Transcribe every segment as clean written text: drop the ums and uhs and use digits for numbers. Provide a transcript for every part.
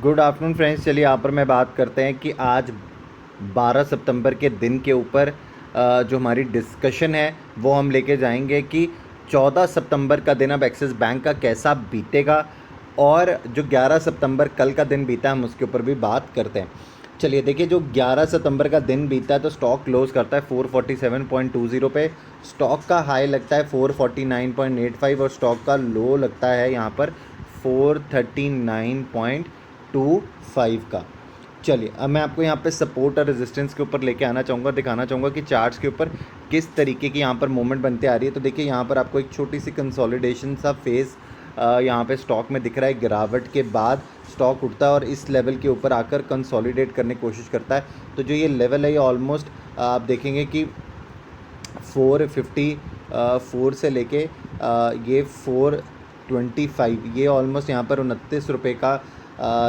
Good afternoon friends. चलिए यहाँ पर मैं बात करते हैं कि आज 12 सितंबर के दिन के ऊपर जो हमारी डिस्कशन है वो हम लेके जाएंगे कि 14 सितंबर का दिन अब एक्सिस बैंक का कैसा बीतेगा, और जो 11 सितंबर कल का दिन बीता हम उसके ऊपर भी बात करते हैं। चलिए देखिए, जो 11 सितंबर का दिन बीता है तो स्टॉक क्लोज करता है 447.20 पे। स्टॉक का हाई लगता है 449.85 और स्टॉक का लो लगता है यहाँ पर 439.25 का। चलिए अब मैं आपको यहाँ पे सपोर्ट और रेजिस्टेंस के ऊपर लेके आना चाहूँगा, दिखाना चाहूँगा कि चार्ट्स के ऊपर किस तरीके की यहाँ पर मूवमेंट बनते आ रही है। तो देखिए यहाँ पर आपको एक छोटी सी कंसोलिडेशन सा फेज़ यहाँ पे स्टॉक में दिख रहा है। गिरावट के बाद स्टॉक उठता है और इस लेवल के ऊपर आकर कंसोलिडेट करने की कोशिश करता है। तो जो ये लेवल है ये ऑलमोस्ट आप देखेंगे कि 454 से लेके ये 425, ये ऑलमोस्ट यहाँ पर 29 रुपये का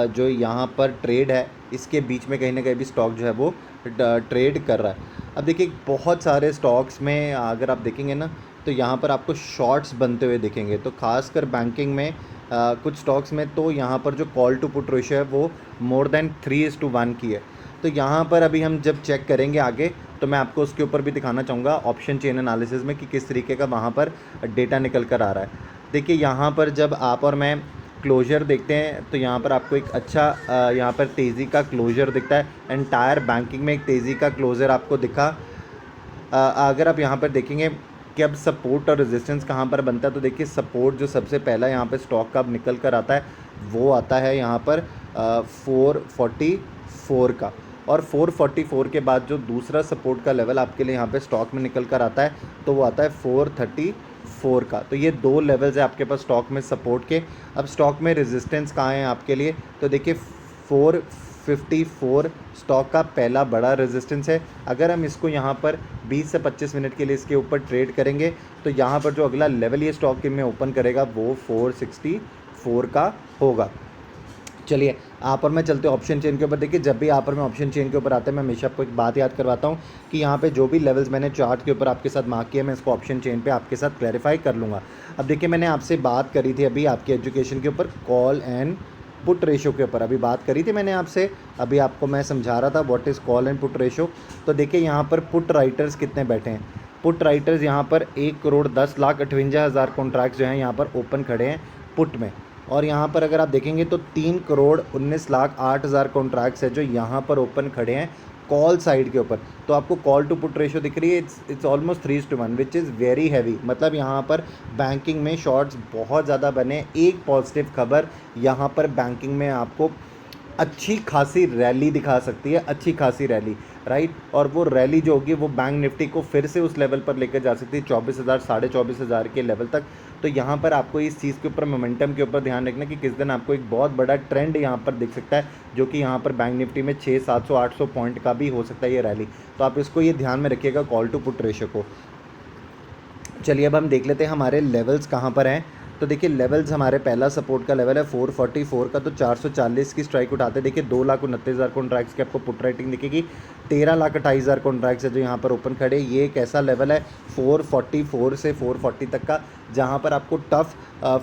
जो यहाँ पर ट्रेड है, इसके बीच में कहीं ना कहीं भी स्टॉक जो है वो ट्रेड कर रहा है। अब देखिए बहुत सारे स्टॉक्स में अगर आप देखेंगे ना तो यहाँ पर आपको शॉर्ट्स बनते हुए दिखेंगे। तो खासकर बैंकिंग में कुछ स्टॉक्स में तो यहाँ पर जो कॉल टू पुट रेशियो है वो मोर देन 3:1 की है। तो यहाँ पर अभी हम जब चेक करेंगे आगे तो मैं आपको उसके ऊपर भी दिखाना चाहूँगा ऑप्शन चेन एनालिसिस में कि किस तरीके का वहाँ पर डेटा निकल कर आ रहा है। देखिए यहाँ पर जब आप और मैं क्लोजर देखते हैं तो यहाँ पर आपको एक अच्छा यहाँ पर तेज़ी का क्लोजर दिखता है। एंटायर बैंकिंग में एक तेज़ी का क्लोजर आपको दिखा। अगर आप यहाँ पर देखेंगे कि अब सपोर्ट और रेजिस्टेंस कहाँ पर बनता है तो देखिए सपोर्ट जो सबसे पहला यहाँ पर स्टॉक का अब निकल कर आता है वो आता है यहाँ पर 444 का, और 444 के बाद जो दूसरा सपोर्ट का लेवल आपके लिए यहाँ पे स्टॉक में निकल कर आता है तो वो आता है 434 का। तो ये दो लेवल्स है आपके पास स्टॉक में सपोर्ट के। अब स्टॉक में रेजिस्टेंस कहाँ है आपके लिए तो देखिए 454 स्टॉक का पहला बड़ा रेजिस्टेंस है। अगर हम इसको यहाँ पर 20 से 25 मिनट के लिए इसके ऊपर ट्रेड करेंगे तो यहाँ पर जो अगला लेवल ये स्टॉक में ओपन करेगा वो 464 का होगा। चलिए आप और मैं चलते हैं ऑप्शन चेन के ऊपर। देखिए जब भी आप और मैं ऑप्शन चेन के ऊपर आते हैं मैं हमेशा आपको एक बात याद करवाता हूँ कि यहाँ पे जो भी लेवल्स मैंने चार्ट के ऊपर आपके साथ मार्क किया मैं इसको ऑप्शन चेन पे आपके साथ क्लैरिफाई कर लूँगा। अब देखिए मैंने आपसे बात करी थी अभी आपके एजुकेशन के ऊपर कॉल एंड पुट रेशो के ऊपर अभी बात करी थी मैंने आपसे। अभी आपको मैं समझा रहा था what is call and put ratio. तो देखिए यहाँ पर पुट राइटर्स कितने बैठे हैं। पुट राइटर्स यहाँ पर 1,10,58,000 कॉन्ट्रैक्ट्स जो हैं यहाँ पर ओपन खड़े हैं पुट में। और यहाँ पर अगर आप देखेंगे तो 3,19,08,000 कॉन्ट्रैक्ट्स है जो यहाँ पर ओपन खड़े हैं कॉल साइड के ऊपर। तो आपको कॉल टू पुट रेशो दिख रही है, it's almost 3:1 which is very heavy. मतलब यहाँ पर बैंकिंग में शॉर्ट्स बहुत ज़्यादा बने। एक पॉजिटिव खबर यहाँ पर बैंकिंग में आपको अच्छी खासी रैली दिखा सकती है, अच्छी खासी रैली, राइट। और वो रैली जो होगी वो बैंक निफ्टी को फिर से उस लेवल पर लेकर जा सकती है 24,000 24,500 के लेवल तक। तो यहाँ पर आपको इस चीज़ के ऊपर मोमेंटम के ऊपर ध्यान रखना कि किस दिन आपको एक बहुत बड़ा ट्रेंड यहाँ पर दिख सकता है जो कि यहाँ पर बैंक निफ्टी में 600-700-800 पॉइंट का भी हो सकता है ये रैली। तो आप इसको ये ध्यान में रखिएगा कॉल टू पुट रेशो को। चलिए अब हम देख लेते हैं हमारे लेवल्स कहाँ पर हैं। तो देखिए लेवल्स हमारे पहला सपोर्ट का लेवल है 444 का, तो 440 की स्ट्राइक उठाते हैं। देखिए 2,29,000 कॉन्ट्रैक्ट्स की आपको पुट राइटिंग दिखेगी। 13,28,000 कॉन्ट्रैक्ट्स है जो यहाँ पर ओपन खड़े। ये एक ऐसा लेवल है 444 से 440 तक का जहाँ पर आपको टफ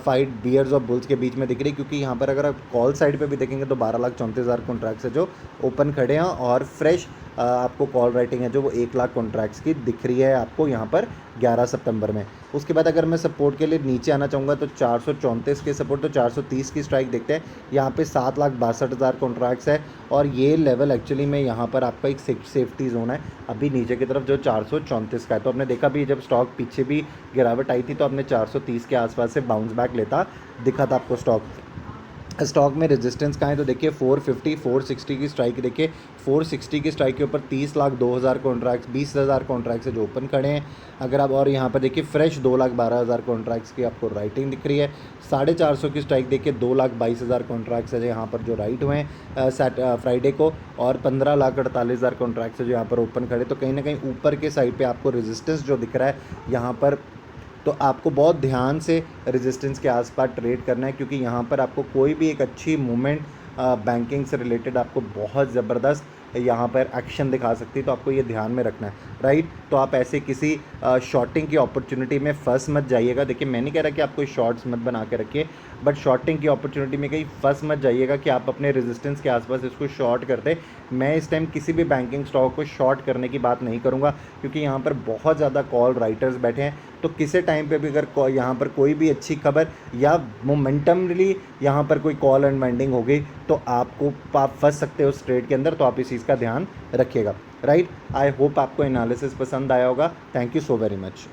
फाइट बियर्स और बुल्स के बीच में दिख रही है, क्योंकि यहाँ पर अगर आप कॉल साइड पे भी देखेंगे तो 12,34,000 कॉन्ट्रैक्ट्स है जो ओपन खड़े हैं, और फ्रेश आपको कॉल राइटिंग है जो वो 1,00,000 कॉन्ट्रैक्ट्स की दिख रही है आपको यहाँ पर 11 सितंबर में। उसके बाद अगर मैं सपोर्ट के लिए नीचे आना चाहूँगा तो 434 के सपोर्ट, तो 430 की स्ट्राइक देखते हैं। यहाँ पे 7,62,000 कॉन्ट्रैक्ट्स है, और ये लेवल एक्चुअली में यहाँ पर आपका एक सेफ्टी जोन है अभी नीचे की तरफ जो 434 का है। तो आपने देखा भी जब स्टॉक पीछे भी गिरावट आई थी तो आपने 430 के आसपास से बाउंस बैक लेता दिखा था आपको स्टॉक में। रेजिस्टेंस कहाँ है तो देखिए 450 460 की स्ट्राइक देखिए। 460 की स्ट्राइक के ऊपर 30,02,000 कॉन्ट्रैक्ट्स 20,000 कॉन्ट्रैक्ट्स है जो ओपन खड़े हैं। अगर आप और यहाँ पर देखिए फ्रेश 2,12,000 कॉन्ट्रैक्ट्स की आपको राइटिंग दिख रही है। 450 की स्ट्राइक देखिए 2,22,000 कॉन्ट्रैक्ट्स है जो यहाँ पर जो राइट हुए हैं फ्राइडे को, और 15,48,000 कॉन्ट्रैक्ट्स है जो यहाँ पर ओपन खड़े। तो कहीं ना कहीं ऊपर के साइड पर आपको रेजिस्टेंस जो दिख रहा है यहाँ पर, तो आपको बहुत ध्यान से रेजिस्टेंस के आसपास ट्रेड करना है, क्योंकि यहाँ पर आपको कोई भी एक अच्छी मूवमेंट बैंकिंग से रिलेटेड आपको बहुत ज़बरदस्त यहाँ पर एक्शन दिखा सकती है, तो आपको ये ध्यान में रखना है, राइट। तो आप ऐसे किसी शॉर्टिंग की अपॉर्चुनिटी में फंस मत जाइएगा। देखिए मैं नहीं कह रहा कि आप कोई शॉर्ट्स मत बना के रखिए, बट शॉर्टिंग की अपॉर्चुनिटी में कहीं फंस मत जाइएगा कि आप अपने रेजिस्टेंस के आसपास इसको शॉर्ट करते। मैं इस टाइम किसी भी बैंकिंग स्टॉक को शॉर्ट करने की बात नहीं करूँगा, क्योंकि यहाँ पर बहुत ज़्यादा कॉल राइटर्स बैठे हैं। तो किसी टाइम पे भी अगर यहाँ पर कोई भी अच्छी खबर या मोमेंटमली यहाँ पर कोई कॉल अनवाइंडिंग हो गई, तो आप फंस सकते हो उस ट्रेड के अंदर। तो आप इस चीज़ का ध्यान रखिएगा, राइट। आई होप आपको एनालिसिस पसंद आया होगा। Thank you so very much.